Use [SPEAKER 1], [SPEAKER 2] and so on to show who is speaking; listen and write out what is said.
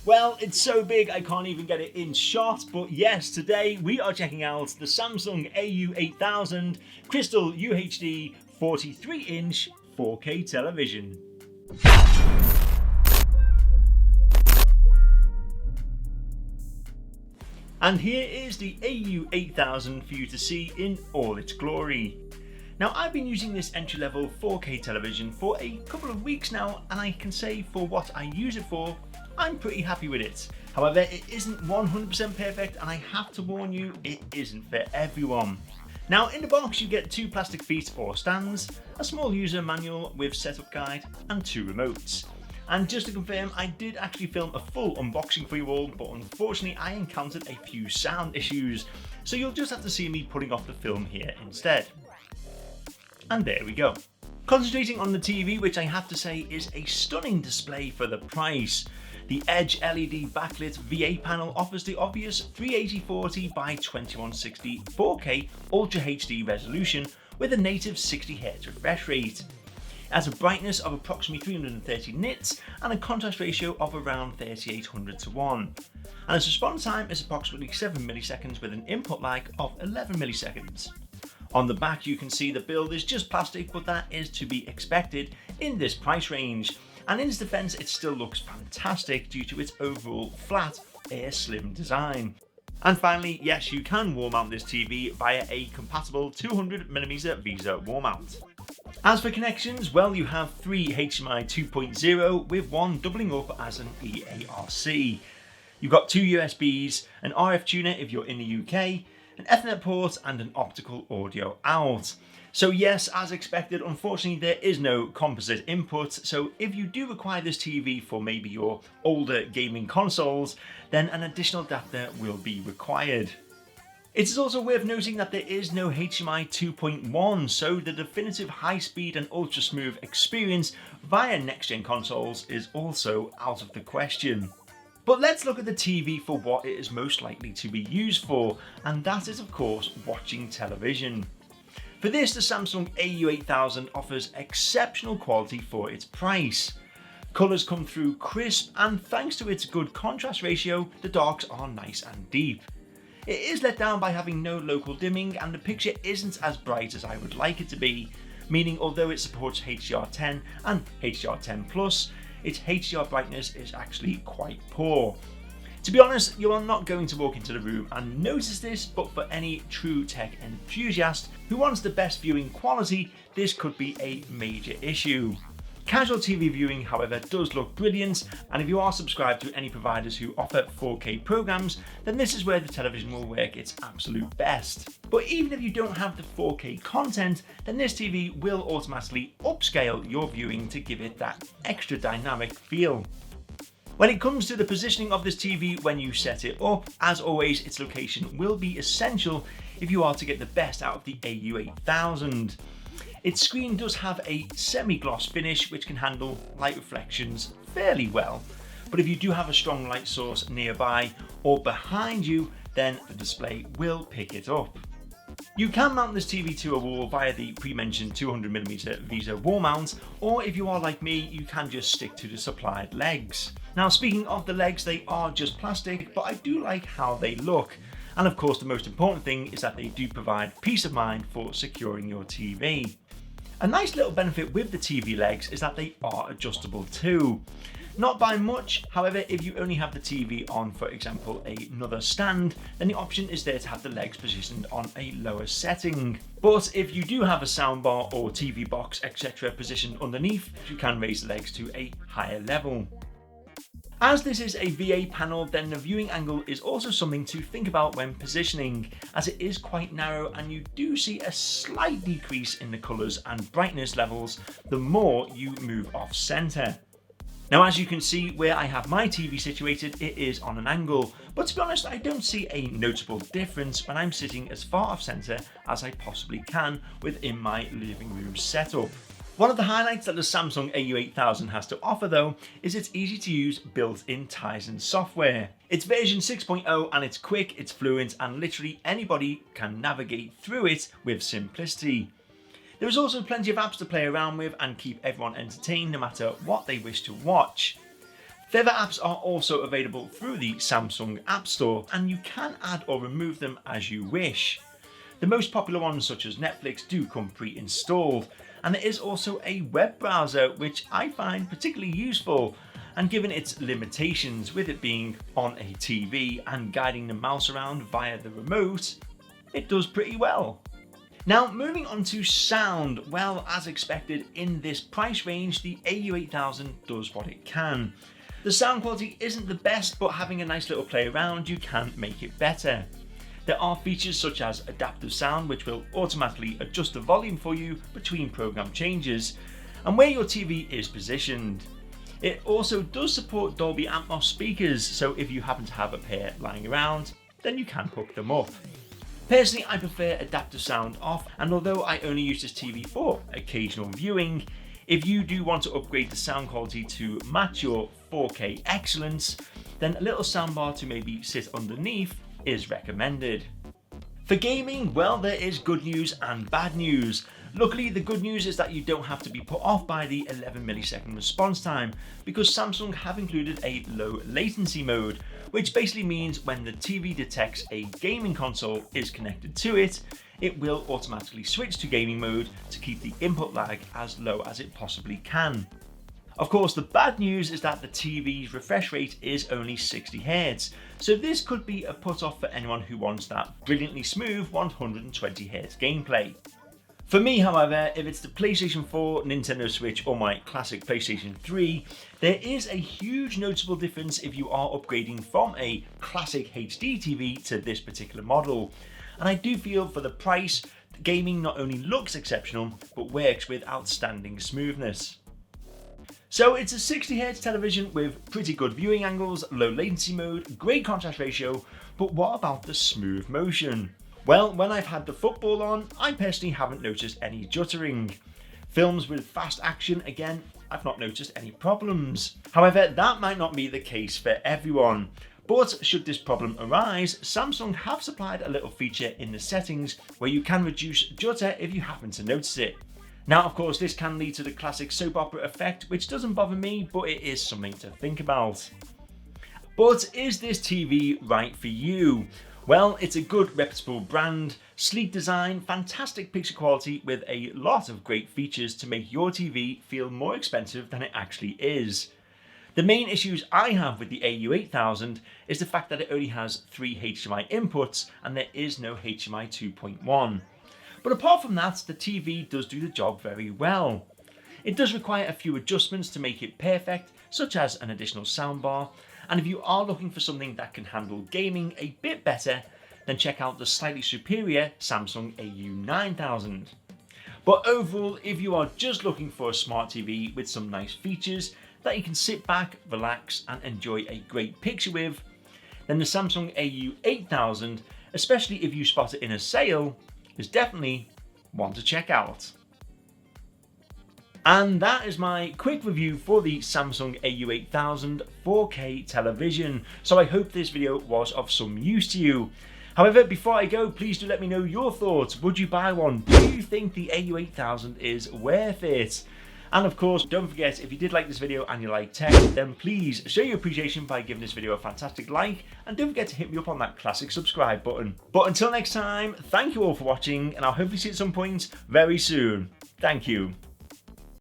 [SPEAKER 1] Well, it's so big I can't even get it in shot, but yes, today we are checking out the Samsung AU8000 Crystal UHD 43-inch 4K television. And here is the AU8000 for you to see in all its glory. Now, I've been using this entry-level 4K television for a couple of weeks now, and I can say for what I use it for, I'm pretty happy with it. However, it isn't 100% perfect, and I have to warn you, it isn't for everyone. Now, in the box you get 2 plastic feet or stands, a small user manual with setup guide, and 2 remotes. And just to confirm, I did actually film a full unboxing for you all, but unfortunately I encountered a few sound issues, so you'll just have to see me putting off the film here instead. And there we go. Concentrating on the TV, which I have to say is a stunning display for the price. The Edge LED backlit VA panel offers the obvious 380/40 by 2160 4K Ultra HD resolution with a native 60Hz refresh rate. It has a brightness of approximately 330 nits and a contrast ratio of around 3800:1. And its response time is approximately 7 milliseconds with an input lag of 11 milliseconds. On the back you can see the build is just plastic, but that is to be expected in this price range. And in its defense, it still looks fantastic due to its overall flat, air slim design. And finally, yes, you can wall mount this TV via a compatible 200mm VESA wall mount. As for connections, well, you have 3 HDMI 2.0 with one doubling up as an EARC. You've got 2 USBs, an RF tuner if you're in the UK, an Ethernet port and an optical audio out. So yes, as expected, unfortunately there is no composite input, so if you do require this TV for maybe your older gaming consoles, then an additional adapter will be required. It is also worth noting that there is no HDMI 2.1, so the definitive high-speed and ultra-smooth experience via next-gen consoles is also out of the question. But let's look at the TV for what it is most likely to be used for, and that is of course watching television. For this, the Samsung AU8000 offers exceptional quality for its price. Colours come through crisp, and thanks to its good contrast ratio, the darks are nice and deep. It is let down by having no local dimming, and the picture isn't as bright as I would like it to be, meaning although it supports HDR10 and HDR10+, its HDR brightness is actually quite poor. To be honest, you are not going to walk into the room and notice this, but for any true tech enthusiast who wants the best viewing quality, this could be a major issue. Casual TV viewing, however, does look brilliant, and if you are subscribed to any providers who offer 4K programs, then this is where the television will work its absolute best. But even if you don't have the 4K content, then this TV will automatically upscale your viewing to give it that extra dynamic feel. When it comes to the positioning of this TV when you set it up, as always, its location will be essential if you are to get the best out of the AU8000. Its screen does have a semi-gloss finish which can handle light reflections fairly well, but if you do have a strong light source nearby or behind you, then the display will pick it up. You can mount this TV to a wall via the pre-mentioned 200mm VESA wall mount, or if you are like me, you can just stick to the supplied legs. Now, speaking of the legs, they are just plastic, but I do like how they look. And of course, the most important thing is that they do provide peace of mind for securing your TV. A nice little benefit with the TV legs is that they are adjustable too. Not by much, however, if you only have the TV on, for example, another stand, then the option is there to have the legs positioned on a lower setting. But if you do have a soundbar or TV box, etc. positioned underneath, you can raise the legs to a higher level. As this is a VA panel, then the viewing angle is also something to think about when positioning, as it is quite narrow and you do see a slight decrease in the colours and brightness levels the more you move off centre. Now, as you can see where I have my TV situated, it is on an angle, but to be honest, I don't see a notable difference when I'm sitting as far off centre as I possibly can within my living room setup. One of the highlights that the Samsung AU8000 has to offer though is its easy to use built-in Tizen software. It's version 6.0 and it's quick, it's fluent, and literally anybody can navigate through it with simplicity. There is also plenty of apps to play around with and keep everyone entertained no matter what they wish to watch. Further apps are also available through the Samsung App Store, and you can add or remove them as you wish. The most popular ones, such as Netflix, do come pre-installed, and there is also a web browser which I find particularly useful, and given its limitations with it being on a TV and guiding the mouse around via the remote, it does pretty well. Now moving on to sound, well, as expected in this price range, the AU8000 does what it can. The sound quality isn't the best, but having a nice little play around, you can make it better. There are features such as adaptive sound, which will automatically adjust the volume for you between program changes and where your TV is positioned. It also does support Dolby Atmos speakers, so if you happen to have a pair lying around, then you can hook them up. Personally, I prefer adaptive sound off, and although I only use this TV for occasional viewing, if you do want to upgrade the sound quality to match your 4K excellence, then a little soundbar to maybe sit underneath is recommended. For gaming, well, there is good news and bad news. Luckily, the good news is that you don't have to be put off by the 11 millisecond response time, because Samsung have included a low latency mode, which basically means when the TV detects a gaming console is connected to it, it will automatically switch to gaming mode to keep the input lag as low as it possibly can. Of course, the bad news is that the TV's refresh rate is only 60 Hz, so this could be a put-off for anyone who wants that brilliantly smooth 120 Hz gameplay. For me, however, if it's the PlayStation 4, Nintendo Switch or my classic PlayStation 3, there is a huge noticeable difference if you are upgrading from a classic HD TV to this particular model. And I do feel for the price, gaming not only looks exceptional, but works with outstanding smoothness. So it's a 60 Hz television with pretty good viewing angles, low latency mode, great contrast ratio, but what about the smooth motion? Well, when I've had the football on, I personally haven't noticed any juttering. Films with fast action, again, I've not noticed any problems. However, that might not be the case for everyone. But should this problem arise, Samsung have supplied a little feature in the settings where you can reduce jutter if you happen to notice it. Now, of course, this can lead to the classic soap opera effect, which doesn't bother me, but it is something to think about. But is this TV right for you? Well, it's a good reputable brand, sleek design, fantastic picture quality with a lot of great features to make your TV feel more expensive than it actually is. The main issues I have with the AU8000 is the fact that it only has 3 HDMI inputs and there is no HDMI 2.1. But apart from that, the TV does do the job very well. It does require a few adjustments to make it perfect, such as an additional soundbar, and if you are looking for something that can handle gaming a bit better, then check out the slightly superior Samsung AU9000. But overall, if you are just looking for a smart TV with some nice features that you can sit back, relax and enjoy a great picture with, then the Samsung AU8000, especially if you spot it in a sale, is definitely one to check out. And that is my quick review for the Samsung AU8000 4K television. So I hope this video was of some use to you. However, before I go, please do let me know your thoughts. Would you buy one? Do you think the AU8000 is worth it? And of course, don't forget, if you did like this video and you like tech, then please show your appreciation by giving this video a fantastic like, and don't forget to hit me up on that classic subscribe button. But until next time, thank you all for watching, and I'll hopefully see you at some point very soon. Thank you.